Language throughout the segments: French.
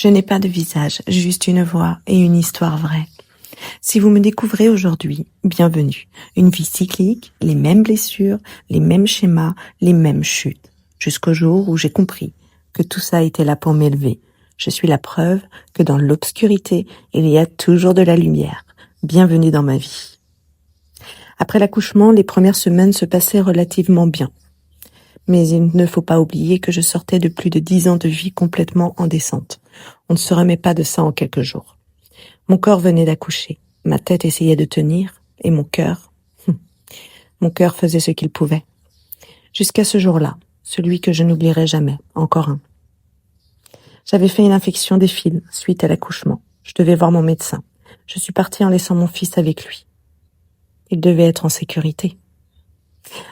Je n'ai pas de visage, juste une voix et une histoire vraie. Si vous me découvrez aujourd'hui, bienvenue. Une vie cyclique, les mêmes blessures, les mêmes schémas, les mêmes chutes. Jusqu'au jour où j'ai compris que tout ça était là pour m'élever. Je suis la preuve que dans l'obscurité, il y a toujours de la lumière. Bienvenue dans ma vie. Après l'accouchement, les premières semaines se passaient relativement bien. Mais il ne faut pas oublier que je sortais de plus de 10 ans de vie complètement en descente. On ne se remet pas de ça en quelques jours. Mon corps venait d'accoucher, ma tête essayait de tenir, et mon cœur faisait ce qu'il pouvait. Jusqu'à ce jour-là, celui que je n'oublierai jamais, encore un. J'avais fait une infection des fils suite à l'accouchement. Je devais voir mon médecin. Je suis partie en laissant mon fils avec lui. Il devait être en sécurité.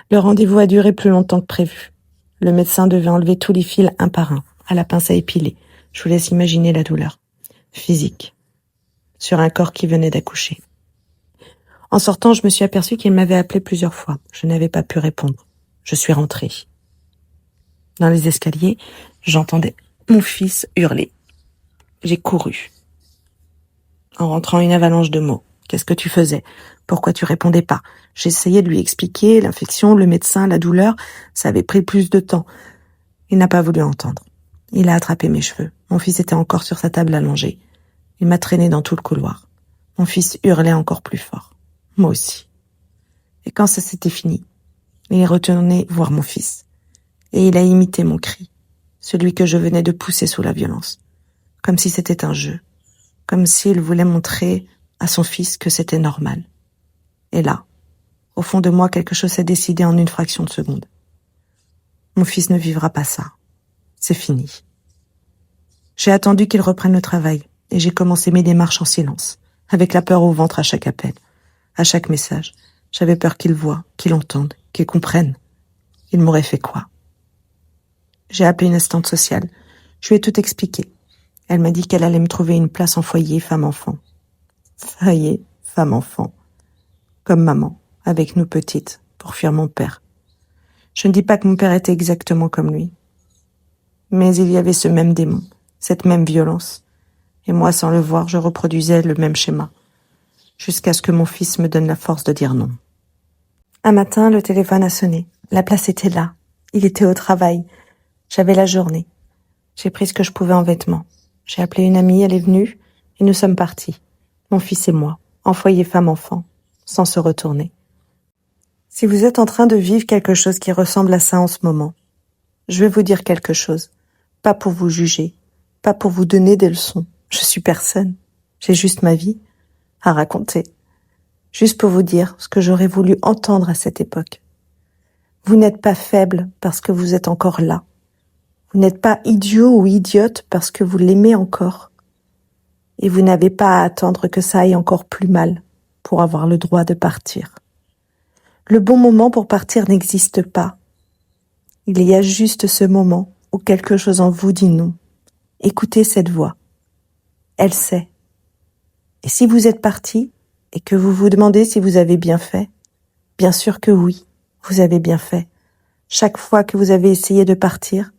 Le rendez-vous a duré plus longtemps que prévu. Le médecin devait enlever tous les fils un par un, à la pince à épiler. Je vous laisse imaginer la douleur physique sur un corps qui venait d'accoucher. En sortant, je me suis aperçue qu'il m'avait appelé plusieurs fois. Je n'avais pas pu répondre. Je suis rentrée. Dans les escaliers, j'entendais mon fils hurler. J'ai couru. En rentrant, une avalanche de mots. Qu'est-ce que tu faisais? Pourquoi tu répondais pas? J'essayais de lui expliquer l'infection, le médecin, la douleur. Ça avait pris plus de temps. Il n'a pas voulu entendre. Il a attrapé mes cheveux. Mon fils était encore sur sa table allongée. Il m'a traîné dans tout le couloir. Mon fils hurlait encore plus fort. Moi aussi. Et quand ça s'était fini, il est retourné voir mon fils. Et il a imité mon cri, celui que je venais de pousser sous la violence. Comme si c'était un jeu. Comme s'il voulait montrer à son fils que c'était normal. Et là, au fond de moi, quelque chose s'est décidé en une fraction de seconde. Mon fils ne vivra pas ça. C'est fini. J'ai attendu qu'il reprenne le travail et j'ai commencé mes démarches en silence, avec la peur au ventre à chaque appel, à chaque message. J'avais peur qu'il voie, qu'il entende, qu'il comprenne. Il m'aurait fait quoi? J'ai appelé une assistante sociale. Je lui ai tout expliqué. Elle m'a dit qu'elle allait me trouver une place en foyer femme-enfant. Foyer femme-enfant. Comme maman, avec nous petites, pour fuir mon père. Je ne dis pas que mon père était exactement comme lui. Mais il y avait ce même démon, cette même violence. Et moi, sans le voir, je reproduisais le même schéma. Jusqu'à ce que mon fils me donne la force de dire non. Un matin, le téléphone a sonné. La place était là. Il était au travail. J'avais la journée. J'ai pris ce que je pouvais en vêtements. J'ai appelé une amie, elle est venue, et nous sommes partis. Mon fils et moi, en foyer femme-enfant, sans se retourner. Si vous êtes en train de vivre quelque chose qui ressemble à ça en ce moment, je vais vous dire quelque chose. Pas pour vous juger, pas pour vous donner des leçons. Je suis personne. J'ai juste ma vie à raconter. Juste pour vous dire ce que j'aurais voulu entendre à cette époque. Vous n'êtes pas faible parce que vous êtes encore là. Vous n'êtes pas idiot ou idiote parce que vous l'aimez encore. Et vous n'avez pas à attendre que ça aille encore plus mal pour avoir le droit de partir. Le bon moment pour partir n'existe pas. Il y a juste ce moment où quelque chose en vous dit non. Écoutez cette voix. Elle sait. Et si vous êtes parti et que vous vous demandez si vous avez bien fait, bien sûr que oui, vous avez bien fait. Chaque fois que vous avez essayé de partir,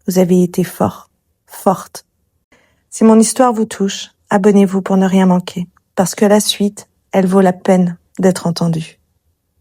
vous avez été fort, forte. Si mon histoire vous touche, abonnez-vous pour ne rien manquer, parce que la suite, elle vaut la peine d'être entendue.